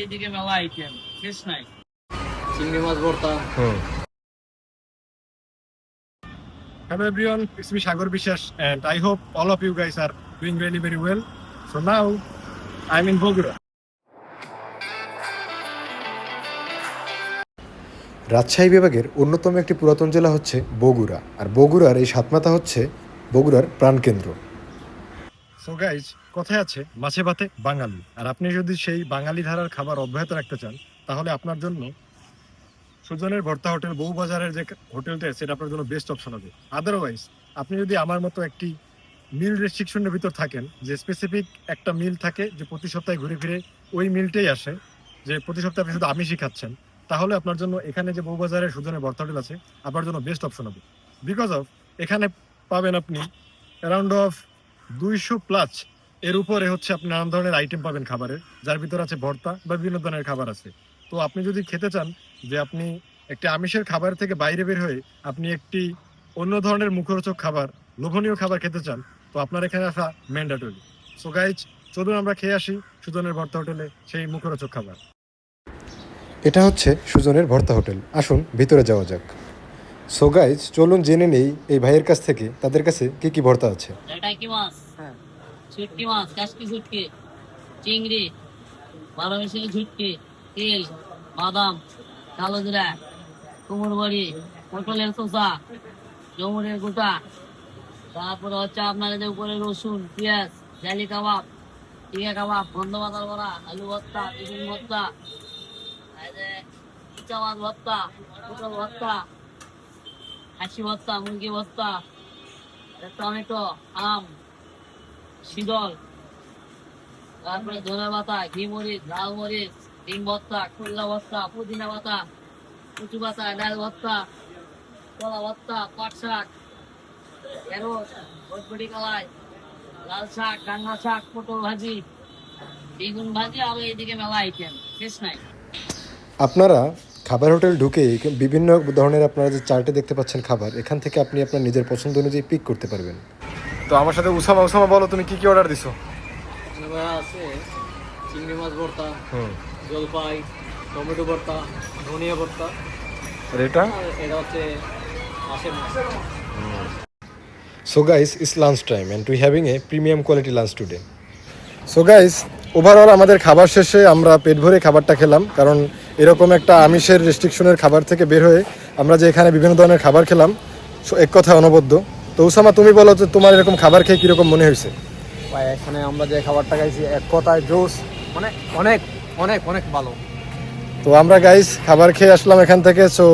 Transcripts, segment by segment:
এইদিকে মেলা আইটেম শেষ নাই। চিংড়ি মাছ ভর্তা। Hello everyone, it's me Sagar Bishas and I hope all of you guys are doing really very well. So now I'm in Bogura. Rajshahi বিভাগের অন্যতম একটি পুরাতন জেলা হচ্ছে বগুড়া, আর বগুড়ার এই সাতমাথা হচ্ছে বগুড়ার প্রাণকেন্দ্র। So guys, কথায় আছে মাছে ভাতে বাঙালি, আর আপনি যদি সেই বাঙালি ধারার খাবার অব্যাহত রাখতে চান তাহলে আপনার জন্য সুজনের ভর্তা হোটেল বউবাজারের যে হোটেলটা সেটা আপনার জন্য বেস্ট অপশন হবে। আদারওয়াইজ আপনি যদি আমার মতো একটি মিল রেস্ট্রিকশনের ভিতর থাকেন, যে স্পেসিফিক একটা মিল থাকে যে প্রতি সপ্তাহে ঘুরে ফিরে ওই মিলটাই আসে, যে প্রতি সপ্তাহে আপনি শুধু আমিষই খাচ্ছেন, তাহলে আপনার জন্য এখানে যে বউবাজারের সুজনের ভর্তা হোটেল আছে আপনার জন্য বেস্ট অপশন হবে। বিকজ অফ এখানে পাবেন আপনি অ্যারাউন্ড অফ 200+ এর উপরে হচ্ছে আপনি নানান ধরনের আইটেম পাবেন খাবারের, যার ভিতর আছে ভর্তা বা বিভিন্ন ধরনের খাবার আছে। তো আপনি যদি খেতে চান যে আপনি একটি আমিষের খাবার থেকে বাইরে বের হয়ে আপনি একটি অন্য ধরনের মুখরোচক খাবার, লোভনীয় খাবার খেতে চান, তো আপনার এখানে আসা ম্যান্ডেটরি। সো গাইজ, চলুন আমরা খেয়ে আসি সুজনের ভর্তা হোটেলে সেই মুখরোচক খাবার। এটা হচ্ছে সুজনের ভর্তা হোটেল, আসুন ভিতরে যাওয়া যাক। সো গাইজ, চলুন জেনে নেই এই ভাইয়ের কাছ থেকে তাদের কাছে কি কি ভর্তা আছে। এটা কি মাছ? শুটকি মাছ, কাশকি শুটকি, চিংড়ি, 12 মিশালি শুটকি, তেল, বাদাম, কালো জিরা, কুমড় বড়ি, পটলের চোষা, জমুরের গোটা, তারপরে হচ্ছে আপনার যে উপরে রসুন, পেঁয়াজ, জালি কাবাব, টিকা কাবাব, বন্ধ পাতার বড়া, আলু ভর্তা, বেগুন ভর্তা, ইচা মাছ ভর্তা, পটল ভর্তা, হাসি ভর্তা, মুরগি ভর্তা, টমেটো, আম, শীতল, তারপরে ধনে পাতা, ঘি মরিচ, লাল মরিচ, ডিম ভর্তা, খুল্লা ভর্তা, পুদিনা পাতা, কচু পাতা, ডাল ভর্তা, কলা ভর্তা, পাট শাক, ঢেঁড়স, বটবটি কালাই, লাল শাক, ডাঙ্গা শাক, পটল ভাজি, বেগুন ভাজি, আর এইদিকে মেলা আইটেম শেষ নাই। আপনারা খাবার হোটেল ঢুকেই বিভিন্ন ধরনের আপনারা যে চার্টে দেখতে পাচ্ছেন খাবার, এখান থেকে আপনি আপনার নিজের পছন্দ অনুযায়ী পিক করতে পারবেন। তো আমার সাথে উসামা বলো, তুমি কি কি অর্ডার দিছো? এবার আছে চিংড়ি মাছ ভর্তা, জলপাই, টমেটো ভর্তা, ধনিয়া ভর্তা, আর এটা এটা হচ্ছে মাছের মাছ। So guys, it's lunch time and we having a premium quality lunch today. So guys, overall আমাদের খাবার শেষে আমরা পেট ভরে খাবারটা খেলাম, কারণ এরকম একটা আমিষের রেস্ট্রিকশনের খাবার থেকে বের হয়ে আমরা যে এখানে বিভিন্ন ধরনের খাবার খেলাম, এক কথায় অনবদ্য। তো উসামা, তুমি বলো যে তোমার এরকম খাবার খেয়ে কীরকম মনে হয়েছে? ভাই, এখানে আমরা যে খাবারটা খাইছি এক কথায় জোস, মানে অনেক অনেক অনেক ভালো। তো আমরা গাইস খাবার খেয়ে আসলাম এখান থেকে। সো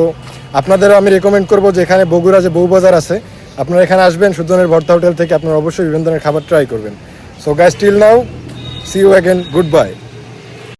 আপনাদেরও আমি রেকমেন্ড করবো যে এখানে বগুড়া যে বউবাজার আছে, আপনারা এখানে আসবেন সুজনের ভর্তা হোটেল থেকে, আপনারা অবশ্যই বিভিন্ন ধরনের খাবার ট্রাই করবেন। So guys, till now, see you again, good bye.